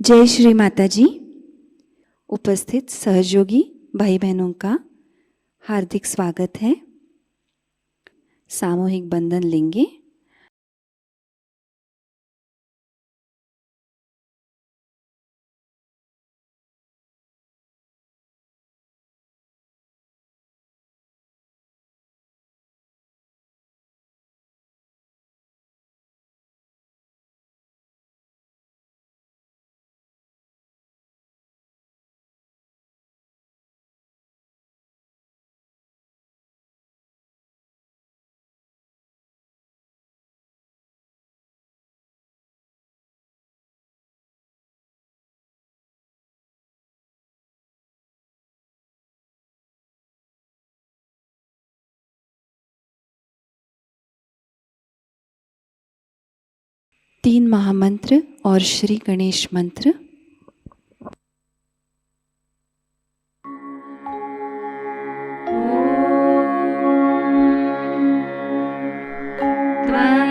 जय श्री माता जी। उपस्थित सहयोगी भाई बहनों का हार्दिक स्वागत है। सामूहिक बंधन लेंगे। तीन महामंत्र और श्री गणेश मंत्र।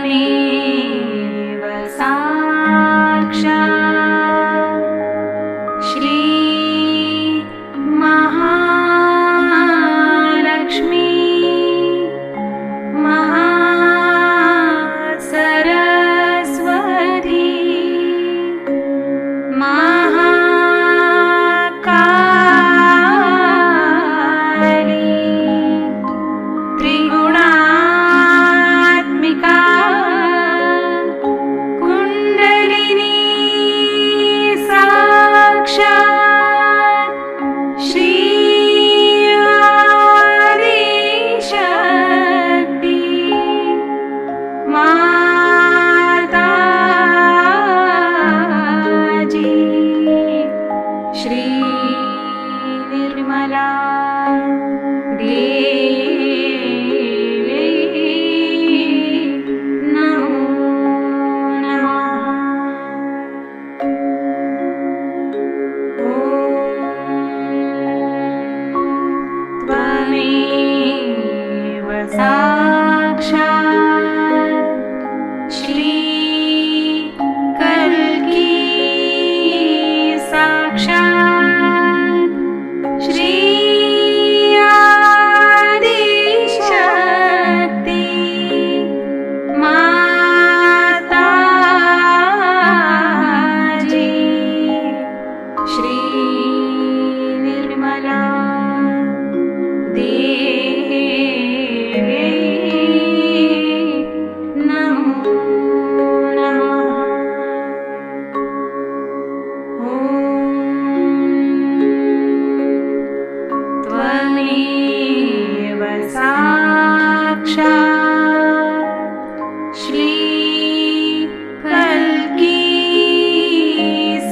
त्वमेव साक्षात् श्री महालक्ष्मी महासरस्वती महाकाली त्रिगुणात्मिका कुंडलिनी साक्षात् श्री आदिशक्ति माताजी श्री निर्मला देवी नमो नमः। त्वमेव साक्षात् श्री कल्की साक्षात् श्री आदिशक्ति माताजी श्री निर्मला देवी नमो नमः। त्वमेव साक्षात् श्री कल्की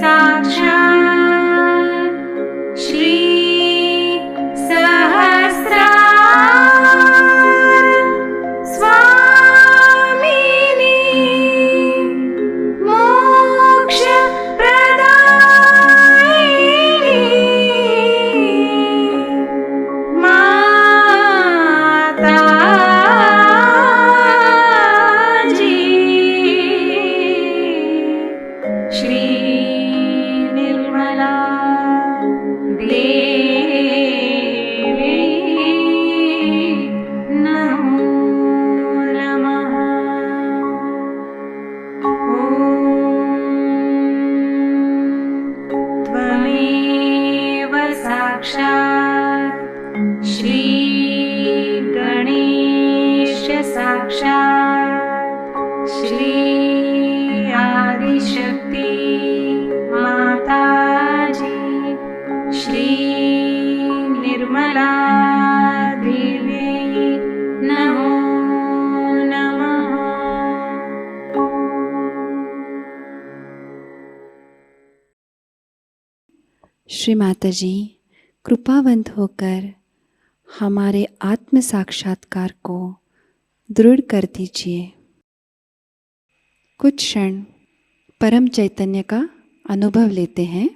साक्षात् श्री सहस्रार स्वामिनी मोक्ष प्रदायिनी माताजी श्री निर्मला देवी नमो नमः। त्वमेव साक्षात् श्री गणेश साक्षात् श्री आदिशक्ति माताजी श्री निर्मला देवी नमो नमः। श्री माता जी कृपावंत होकर हमारे आत्म साक्षात्कार को दृढ़ कर दीजिए। कुछ क्षण परम चैतन्य का अनुभव लेते हैं।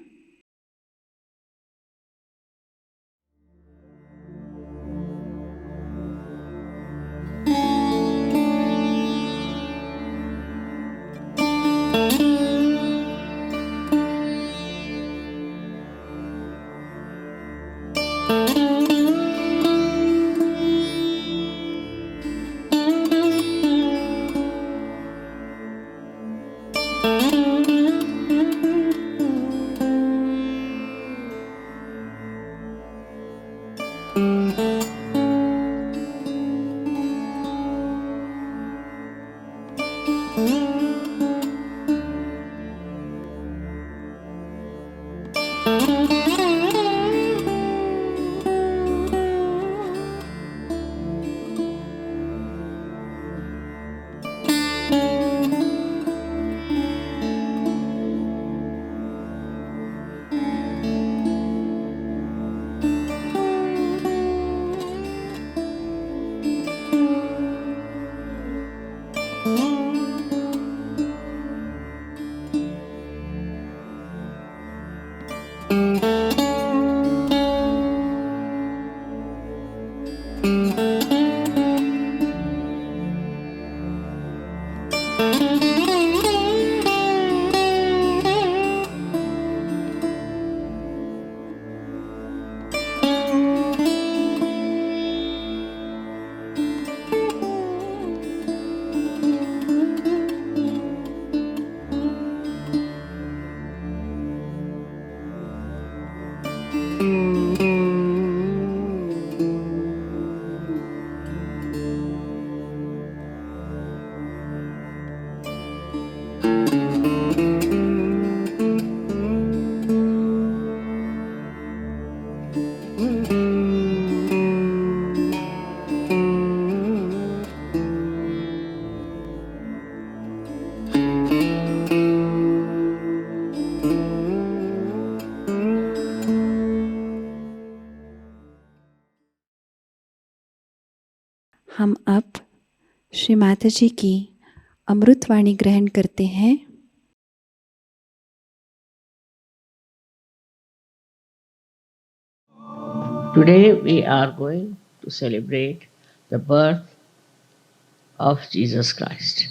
हम अब श्री माता जी की अमृत वाणी ग्रहण करते हैं। Today we are going to celebrate the birth of Jesus Christ.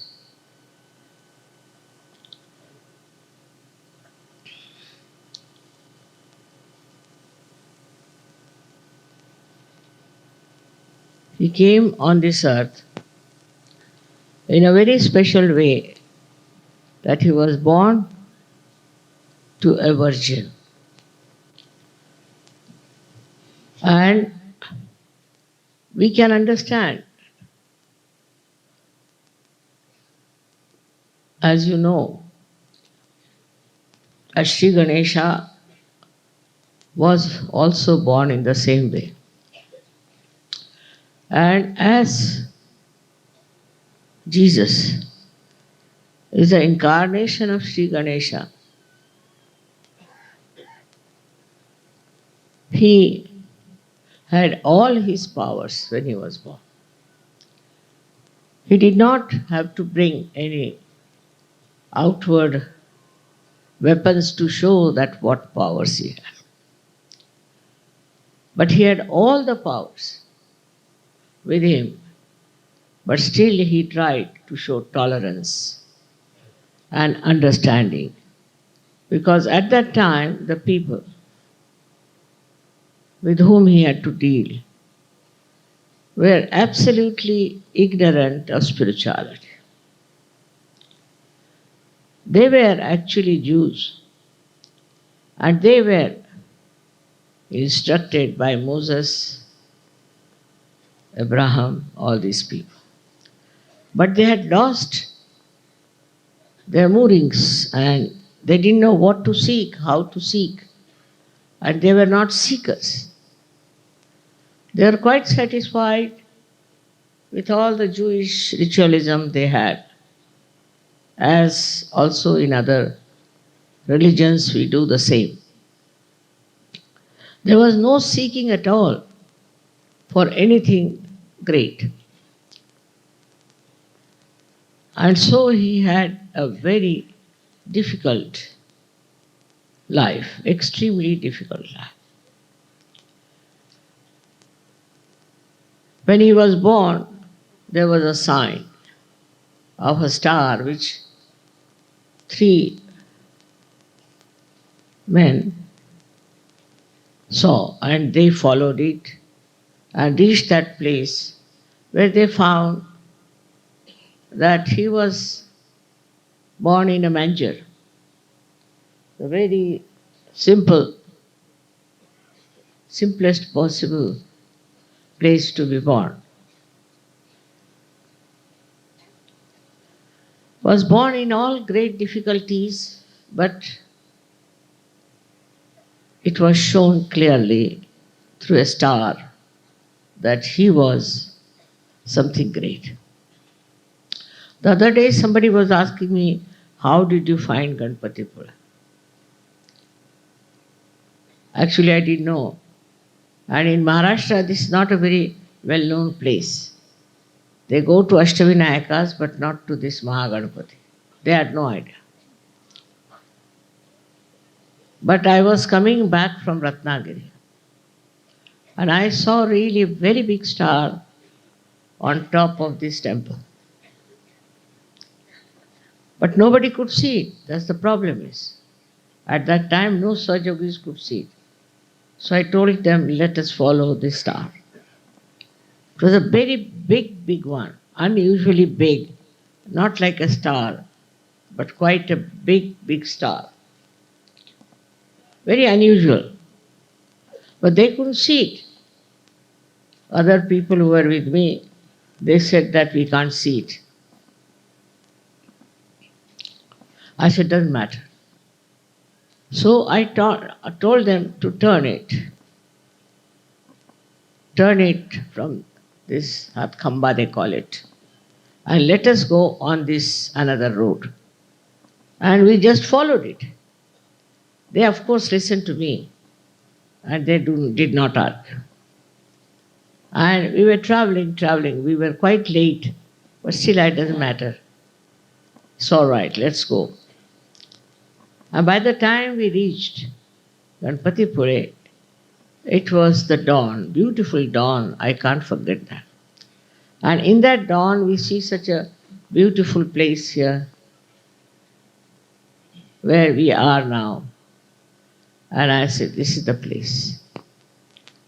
He came on this earth in a very special way, that he was born to a virgin. And we can understand, as you know, that Sri Ganesha was also born in the same way. And as Jesus is the incarnation of Sri Ganesha, he had all his powers when he was born. He did not have to bring any outward weapons to show that what powers he had. But he had all the powers with him, but still he tried to show tolerance and understanding, because at that time the people with whom he had to deal were absolutely ignorant of spirituality. They were actually Jews, and they were instructed by Moses, Abraham, all these people. But they had lost their moorings, and they didn't know what to seek, how to seek, and they were not seekers. They were quite satisfied with all the Jewish ritualism they had, as also in other religions we do the same. There was no seeking at all for anything great. And so he had a very difficult life, extremely difficult life. When he was born, there was a sign of a star which 3 men saw, and they followed it and reached that place where they found that he was born in a manger, a very simplest possible place to be born. Was born in all great difficulties, but it was shown clearly through a star that he was something great. The other day somebody was asking me, how did you find Ganpatipura? Actually, I didn't know. And in Maharashtra, this is not a very well-known place. They go to Ashtavinayakas, but not to this Mahaganapati. They had no idea. But I was coming back from Ratnagiri and I saw really a very big star on top of this temple. But nobody could see it. That's the problem is. At that time, no Sahajogis could see it. So I told them, let us follow this star. It was a very big one, unusually big, not like a star, but quite a big star. Very unusual. But they couldn't see it. Other people who were with me, they said that we can't see it. I said, doesn't matter. So I told them to turn it. Turn it from this Hathkhamba, they call it. And let us go on this another road. And we just followed it. They, of course, listened to me. And they did not argue. And we were traveling. We were quite late. But still, it doesn't matter. It's all right, let's go. And by the time we reached Ganpatipure, it was the dawn, beautiful dawn, I can't forget that. And in that dawn, we see such a beautiful place here, where we are now. And I said, this is the place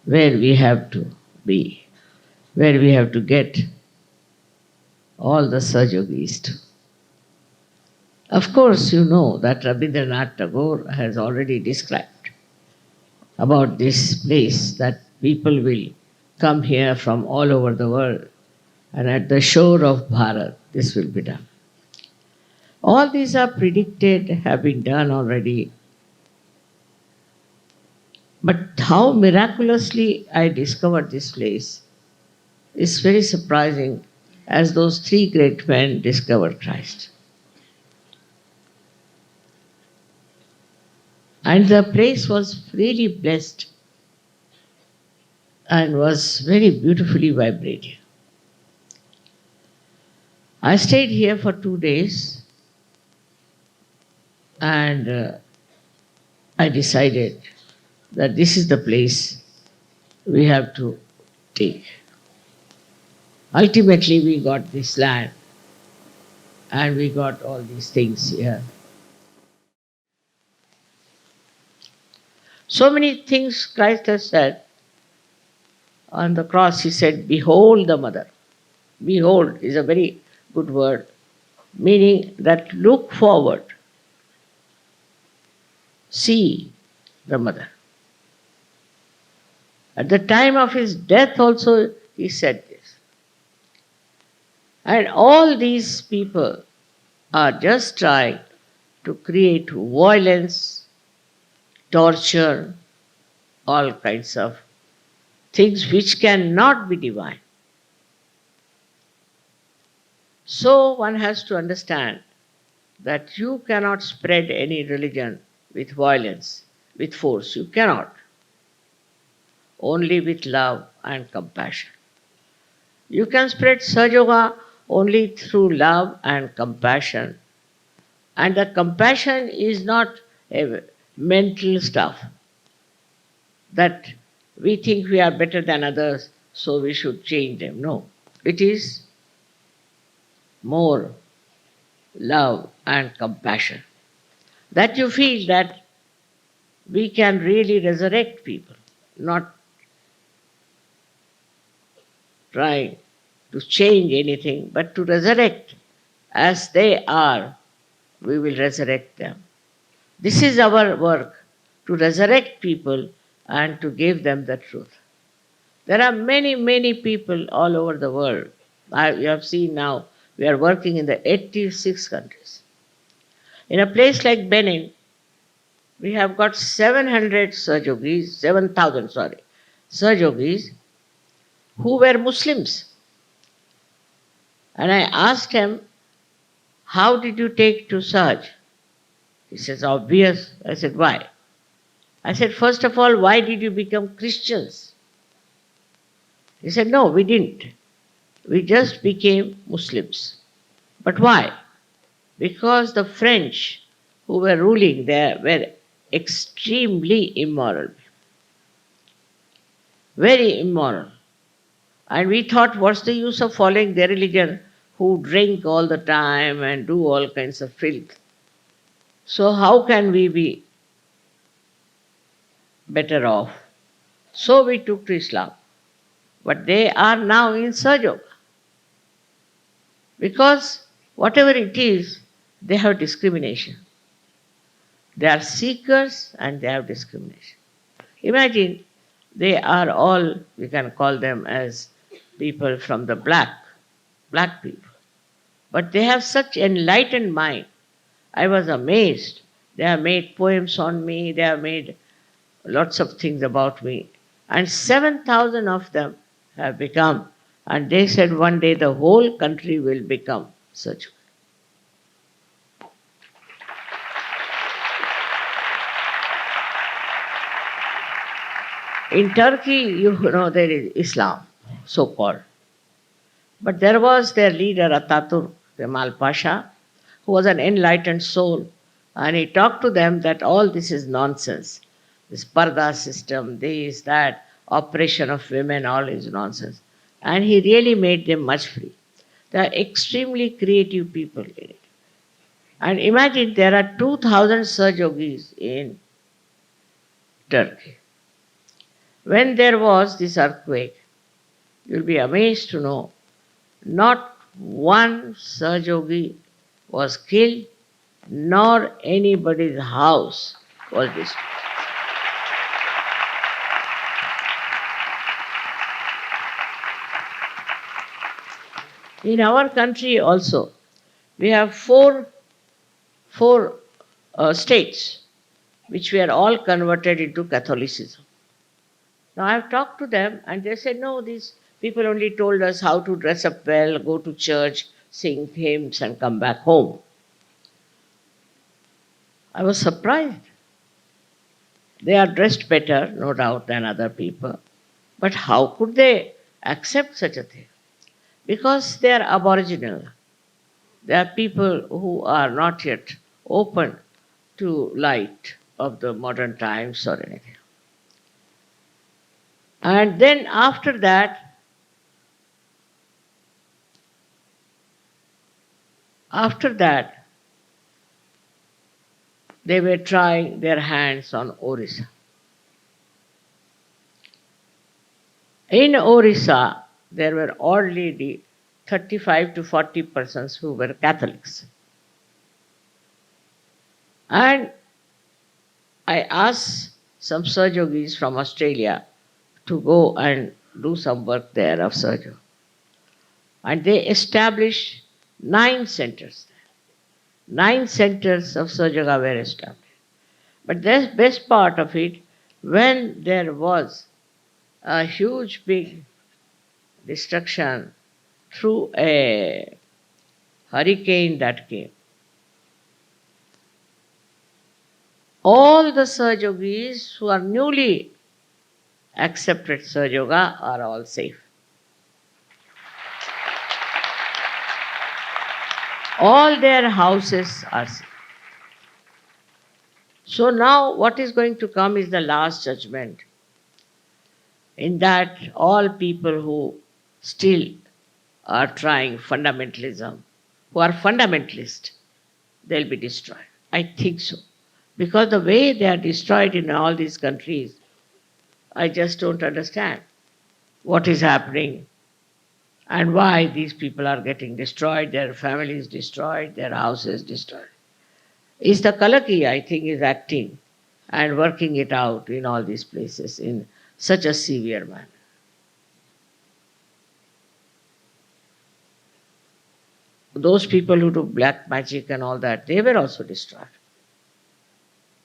where we have to be, where we have to get all the Sahajogis to. Of course, you know that Rabindranath Tagore has already described about this place, that people will come here from all over the world, and at the shore of Bharat, this will be done. All these are predicted, have been done already. But how miraculously I discovered this place is very surprising, as those three great men discovered Christ. And the place was really blessed and was very beautifully vibrating. I stayed here for 2 days and I decided that this is the place we have to take. Ultimately, we got this land and we got all these things here. So many things Christ has said. On the cross, he said, behold the mother. Behold is a very good word, meaning that look forward. See the mother. At the time of his death also, he said this. And all these people are just trying to create violence, torture, all kinds of things which cannot be divine. So one has to understand that you cannot spread any religion with violence, with force. You cannot. Only with love and compassion. You can spread Sahaja only through love and compassion. And the compassion is not a mental stuff that we think we are better than others, so we should change them. No, it is more love and compassion. That you feel that we can really resurrect people, not trying to change anything, but to resurrect as they are, we will resurrect them. This is our work, to resurrect people and to give them the truth. There are many people all over the world. You have seen now, we are working in the 86 countries. In a place like Benin, we have got 700 Sahajogis, 7,000, Sahajogis, who were Muslims. And I asked him, how did you take to Sahaj? He says, obvious. I said, why? I said, first of all, why did you become Christians? He said, no, we didn't. We just became Muslims. But why? Because the French who were ruling there were extremely immoral. Very immoral. And we thought, what's the use of following their religion who drink all the time and do all kinds of filth? So, how can we be better off? So, we took to Islam. But they are now in Sahaja. Because whatever it is, they have discrimination. They are seekers and they have discrimination. Imagine they are all, we can call them as people from the black people. But they have such enlightened mind. I was amazed. They have made poems on me, they have made lots of things about me. And 7,000 of them have become, and they said one day the whole country will become such. In Turkey, you know, there is Islam, so-called. But there was their leader, Ataturk Kemal Pasha, who was an enlightened soul, and he talked to them that all this is nonsense. This parda system, this, that, oppression of women, all is nonsense. And he really made them much free. They are extremely creative people in it. And imagine there are 2,000 Sahajogis in Turkey. When there was this earthquake, you'll be amazed to know, not one Sahajogi was killed, nor anybody's house was destroyed. In our country also, we have four states which were all converted into Catholicism. Now I have talked to them and they said, no, these people only told us how to dress up well, go to church, sing hymns and come back home. I was surprised. They are dressed better, no doubt, than other people. But how could they accept such a thing? Because they are aboriginal. They are people who are not yet open to light of the modern times or anything. And then after that, they were trying their hands on Orissa. In Orissa, there were already 35 to 40 persons who were Catholics. And I asked some Sahajogis from Australia to go and do some work there of Sahaja. And they established 9 centers there. 9 centers of Sahaja were established. But the best part of it, when there was a huge big destruction through a hurricane that came, all the Sahajogis who are newly accepted Sahaja are all safe. All their houses are safe. So now what is going to come is the last judgment. In that all people who still are trying fundamentalism, who are fundamentalist, they'll be destroyed. I think so. Because the way they are destroyed in all these countries, I just don't understand what is happening and why these people are getting destroyed, their families destroyed, their houses destroyed. Is the Kalaki, I think, is acting and working it out in all these places in such a severe manner. Those people who do black magic and all that, they were also destroyed.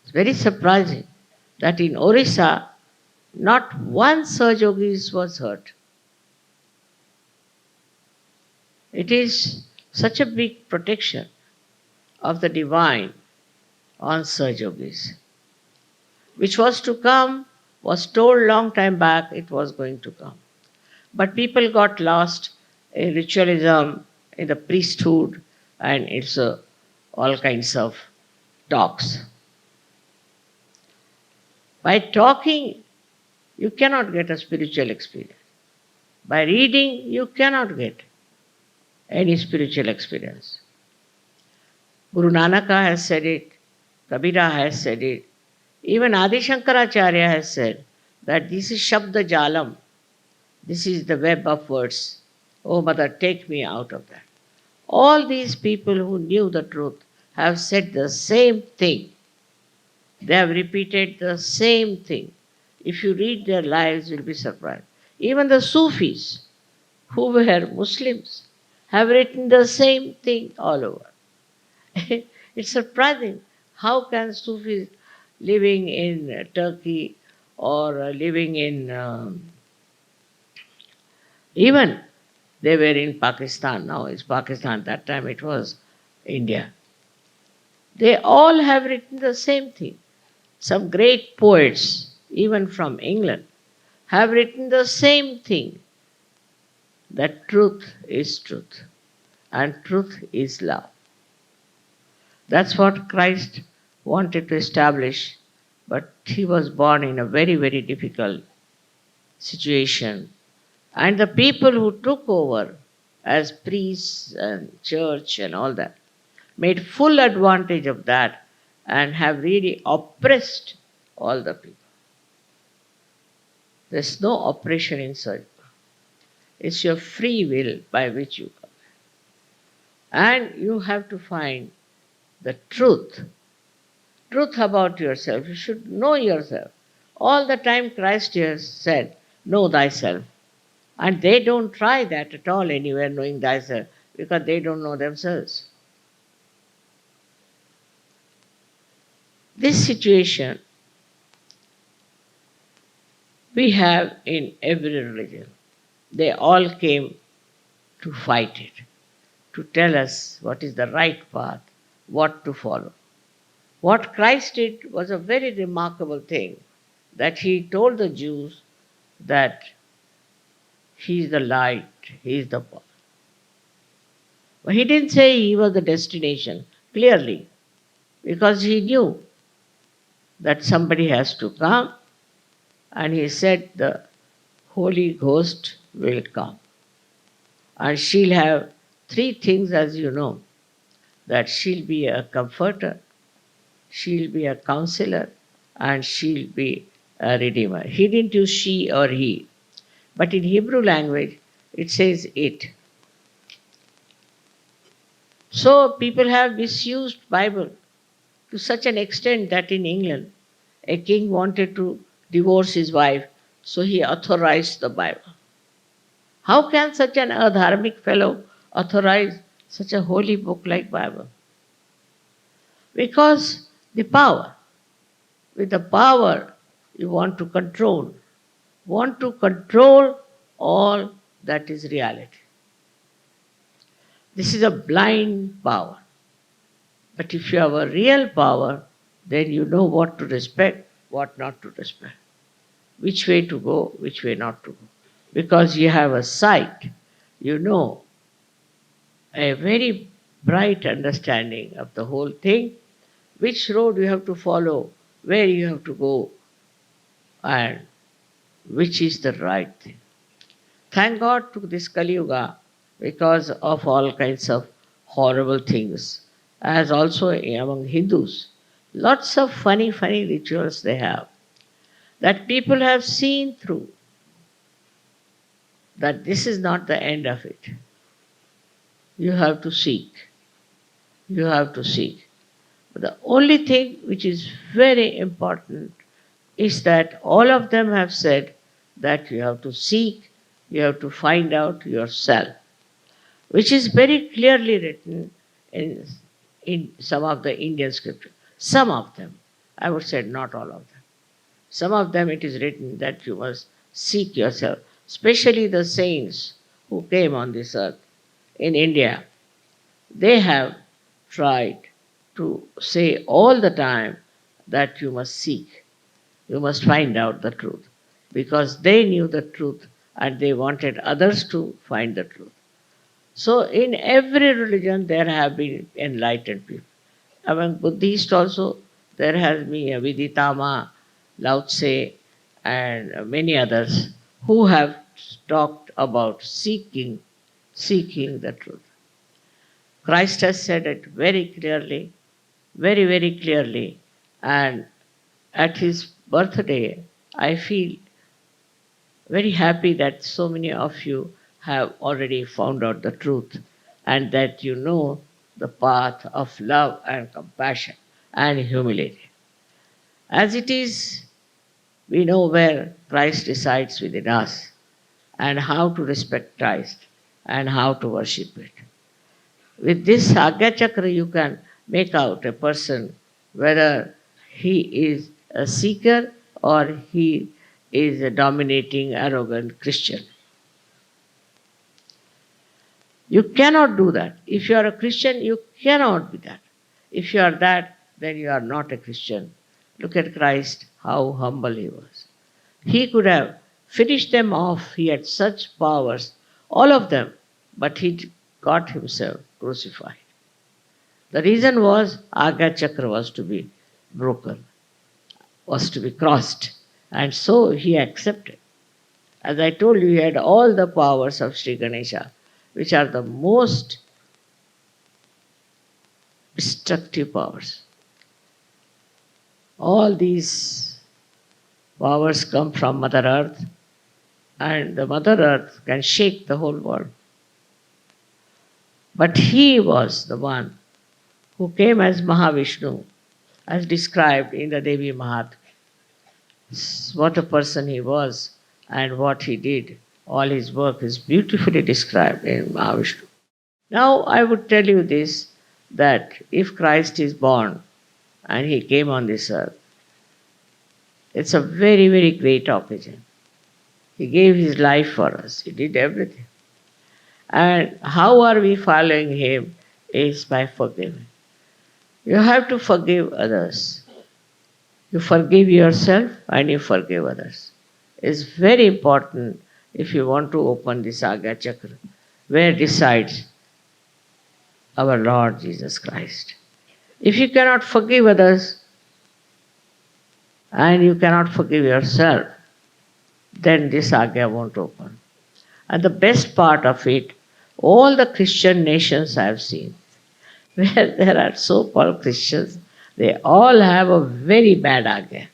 It's very surprising that in Orissa, not one Sahajogis was hurt. It is such a big protection of the divine on Sahajogis, which was to come, was told long time back it was going to come. But people got lost in ritualism, in the priesthood, and it's all kinds of talks. By talking, you cannot get a spiritual experience. By reading, you cannot get any spiritual experience. Guru Nanaka has said it, Kabira has said it, even Adi Shankaracharya has said that this is Shabda Jalam, this is the web of words. Oh Mother, take me out of that. All these people who knew the truth have said the same thing. They have repeated the same thing. If you read their lives, you'll be surprised. Even the Sufis, who were Muslims, have written the same thing all over. It's surprising. How can Sufis living in Turkey or living in even they were in Pakistan, now it's Pakistan, that time it was India. They all have written the same thing. Some great poets, even from England, have written the same thing, that truth is truth and truth is love. That's what Christ wanted to establish, but he was born in a very, very difficult situation. And the people who took over as priests and church and all that made full advantage of that and have really oppressed all the people. There's no oppression in Sadhguru. It's your free will by which you come. And you have to find the truth. Truth about yourself. You should know yourself. All the time Christ has said, know thyself. And they don't try that at all anywhere, knowing thyself, because they don't know themselves. This situation we have in every religion. They all came to fight it, to tell us what is the right path, what to follow. What Christ did was a very remarkable thing, that he told the Jews that he is the light, he is the path. But he didn't say he was the destination, clearly, because he knew that somebody has to come, and he said the Holy Ghost will come. And she'll have three things, as you know, that she'll be a comforter, she'll be a counselor, and she'll be a redeemer. He didn't use she or he, but in Hebrew language it says it. So people have misused Bible to such an extent that in England a king wanted to divorce his wife, so he authorized the Bible. How can such an adharmic fellow authorize such a holy book like Bible? Because the power, with the power you want to control all that is reality. This is a blind power. But if you have a real power, then you know what to respect, what not to respect, which way to go, which way not to go. Because you have a sight, you know, a very bright understanding of the whole thing, which road you have to follow, where you have to go, and which is the right thing. Thank God to this Kali Yuga, because of all kinds of horrible things, as also among Hindus. Lots of funny rituals they have, that people have seen through, that this is not the end of it. You have to seek. You have to seek. But the only thing which is very important is that all of them have said that you have to seek, you have to find out yourself, which is very clearly written in some of the Indian scriptures. Some of them, I would say not all of them. Some of them it is written that you must seek yourself, especially the saints who came on this earth in India. They have tried to say all the time that you must seek, you must find out the truth, because they knew the truth and they wanted others to find the truth. So in every religion there have been enlightened people. Among Buddhists also there has been a Viditama, Lao Tse, and many others who have talked about seeking the truth. Christ has said it very clearly, very, very clearly, and at his birthday, I feel very happy that so many of you have already found out the truth and that you know the path of love and compassion and humility. As it is, we know where Christ resides within us and how to respect Christ and how to worship it. With this Agya Chakra, you can make out a person whether he is a seeker or he is a dominating, arrogant Christian. You cannot do that. If you are a Christian, you cannot be that. If you are that, then you are not a Christian. Look at Christ, how humble he was. He could have finished them off. He had such powers, all of them, but he got himself crucified. The reason was Agya Chakra was to be broken, was to be crossed, and so he accepted. As I told you, he had all the powers of Sri Ganesha, which are the most destructive powers. All these powers come from Mother Earth, and the Mother Earth can shake the whole world. But he was the one who came as Mahavishnu, as described in the Devi Mahatmya. What a person he was and what he did. All his work is beautifully described in Mahavishnu. Now I would tell you this, that if Christ is born and he came on this earth, it's a very, very great occasion. He gave his life for us. He did everything. And how are we following him is by forgiving. You have to forgive others. You forgive yourself and you forgive others. It's very important if you want to open this Agya Chakra, where resides our Lord Jesus Christ. If you cannot forgive others and you cannot forgive yourself, then this Agya won't open. And the best part of it, all the Christian nations I have seen, where there are so-called Christians, they all have a very bad Agya.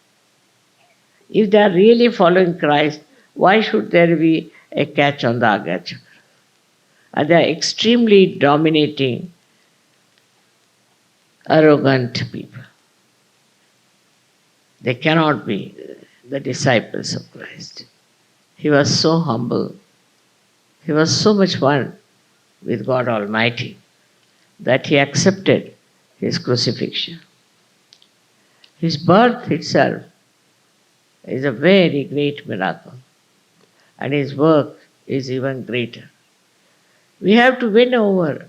If they are really following Christ, why should there be a catch on the Agya Chakra? And they are extremely dominating, arrogant people. They cannot be the disciples of Christ. He was so humble. He was so much one with God Almighty that he accepted his crucifixion. His birth itself is a very great miracle, and his work is even greater. We have to win over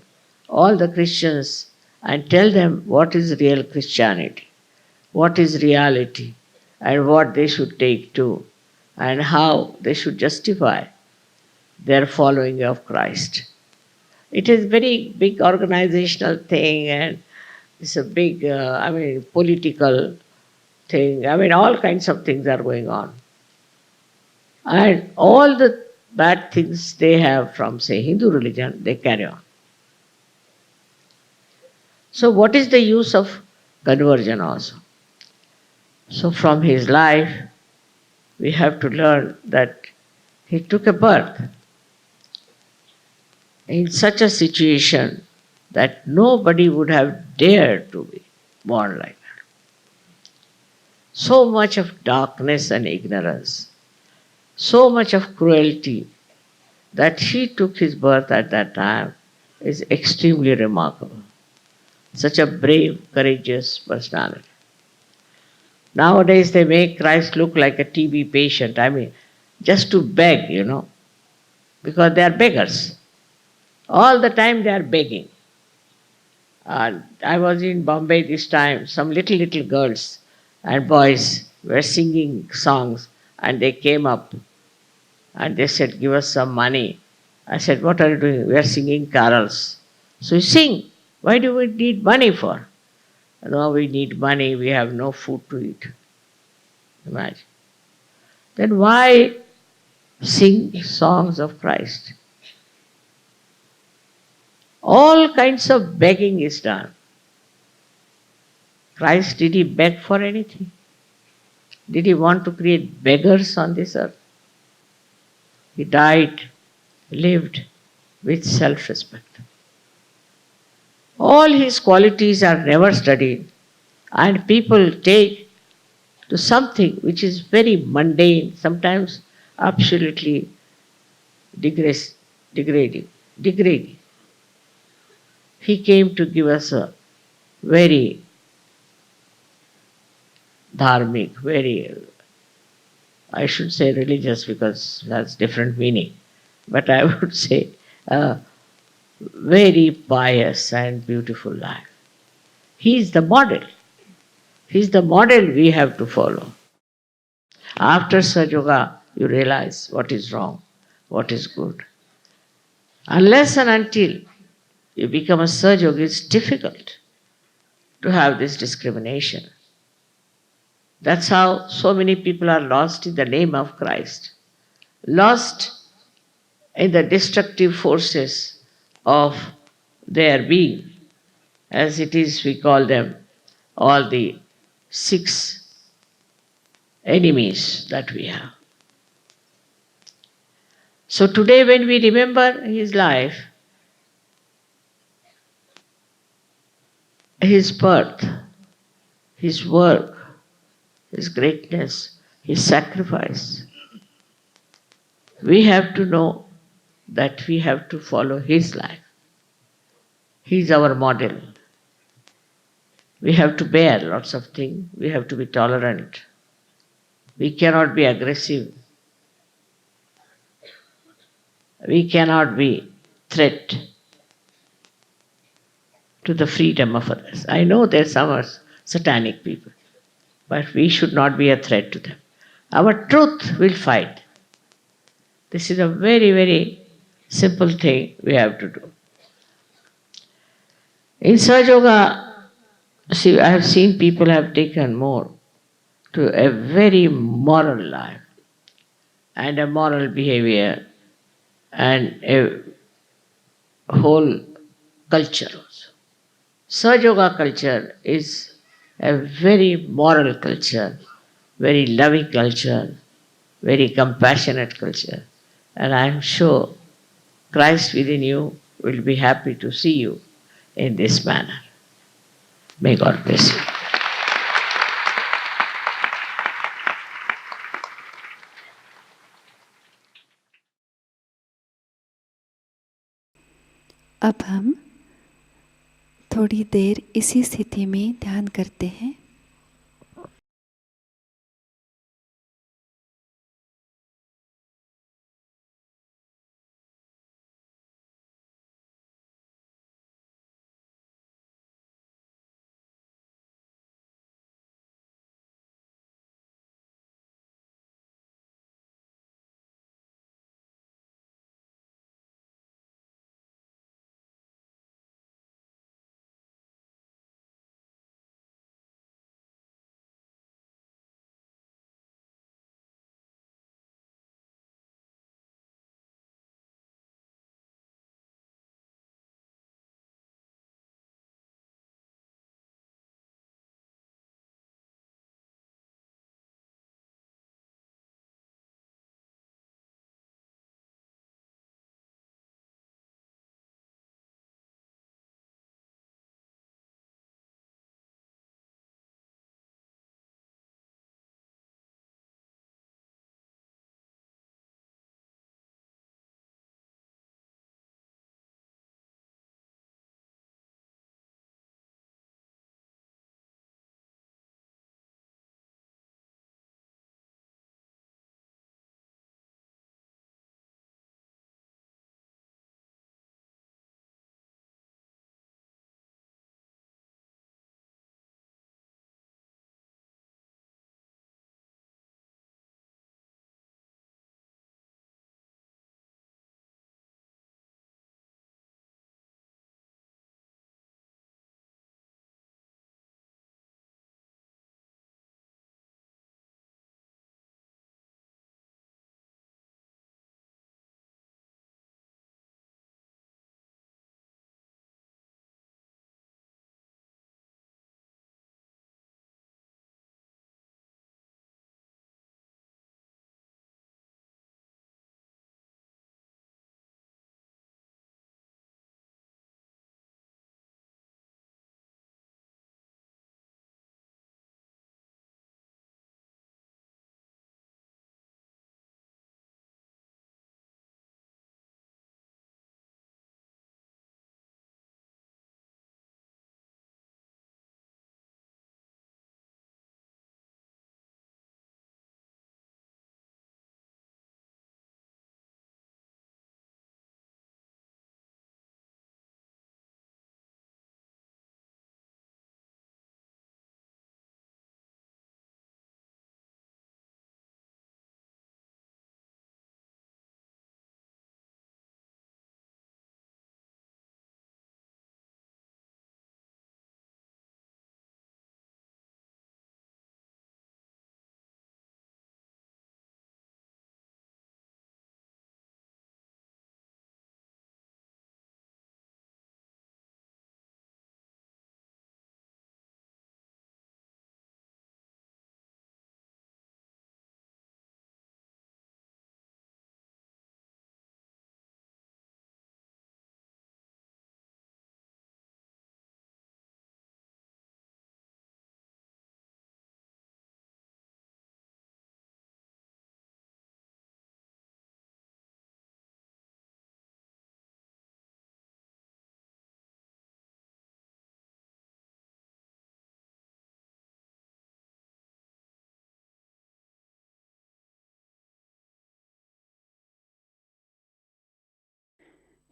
all the Christians and tell them what is real Christianity, what is reality, and what they should take to, and how they should justify their following of Christ. It is a very big organizational thing, and it's a big, political thing. All kinds of things are going on. And all the bad things they have from, say, Hindu religion, they carry on. So what is the use of conversion also? So from his life, we have to learn that he took a birth in such a situation that nobody would have dared to be born like that. So much of darkness and ignorance, so much of cruelty that he took his birth at that time is extremely remarkable. Such a brave, courageous personality. Nowadays they make Christ look like a TB patient, just to beg, because they are beggars. All the time they are begging. I was in Bombay this time, some little girls and boys were singing songs, and they came up and they said, "Give us some money." I said, "What are you doing?" "We are singing carols." "So you sing. Why do we need money for?" "No, we need money. We have no food to eat." Imagine. Then why sing songs of Christ? All kinds of begging is done. Christ, did he beg for anything? Did he want to create beggars on this earth? He died, lived with self respect. All his qualities are never studied, and people take to something which is very mundane, sometimes absolutely degrading. Degrading. He came to give us a very dharmic, very, I should say religious because that's different meaning, but I would say a very pious and beautiful life. He is the model. He is the model we have to follow. After Sahaja Yoga, you realize what is wrong, what is good. Unless and until you become a Sahaja Yogi, it's difficult to have this discrimination. That's how so many people are lost in the name of Christ, lost in the destructive forces of their being, as it is, we call them all the 6 enemies that we have. So today, when we remember his life, his birth, his work, his greatness, his sacrifice, we have to know that we have to follow his life. He is our model. We have to bear lots of things. We have to be tolerant. We cannot be aggressive. We cannot be threat to the freedom of others. I know there are some satanic people, but we should not be a threat to them. Our truth will fight. This is a very, very simple thing we have to do. In Sahaja Yoga, see, I have seen people have taken more to a very moral life and a moral behavior and a whole culture also. Sahaja Yoga culture is a very moral culture, very loving culture, very compassionate culture. And I am sure Christ within you will be happy to see you in this manner. May God bless you. अब हम थोड़ी देर इसी स्थिति में ध्यान करते हैं।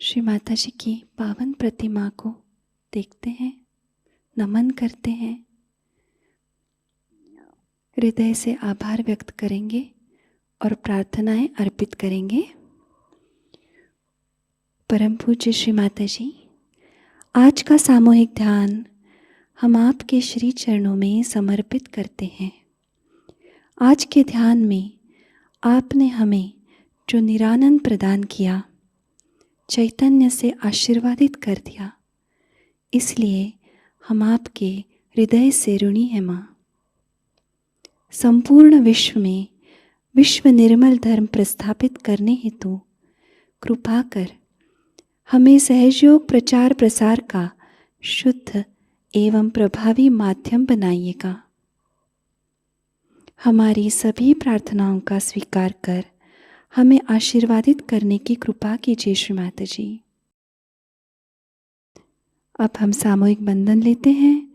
श्री माता जी की पावन प्रतिमा को देखते हैं, नमन करते हैं, हृदय से आभार व्यक्त करेंगे और प्रार्थनाएं अर्पित करेंगे। परम पूज्य श्री माता जी, आज का सामूहिक ध्यान हम आपके श्री चरणों में समर्पित करते हैं। आज के ध्यान में आपने हमें जो निरानंद प्रदान किया, चैतन्य से आशीर्वादित कर दिया, इसलिए हम आपके हृदय से ऋणी हैं माँ। संपूर्ण विश्व में विश्व निर्मल धर्म प्रस्थापित करने हेतु कृपा कर हमें सहयोग प्रचार प्रसार का शुद्ध एवं प्रभावी माध्यम बनाइएगा। हमारी सभी प्रार्थनाओं का स्वीकार कर हमें आशीर्वादित करने की कृपा कीजिए श्री माता जी। अब हम सामूहिक बंधन लेते हैं।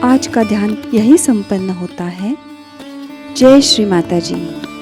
आज का ध्यान यही संपन्न होता है। जय श्री माता जी।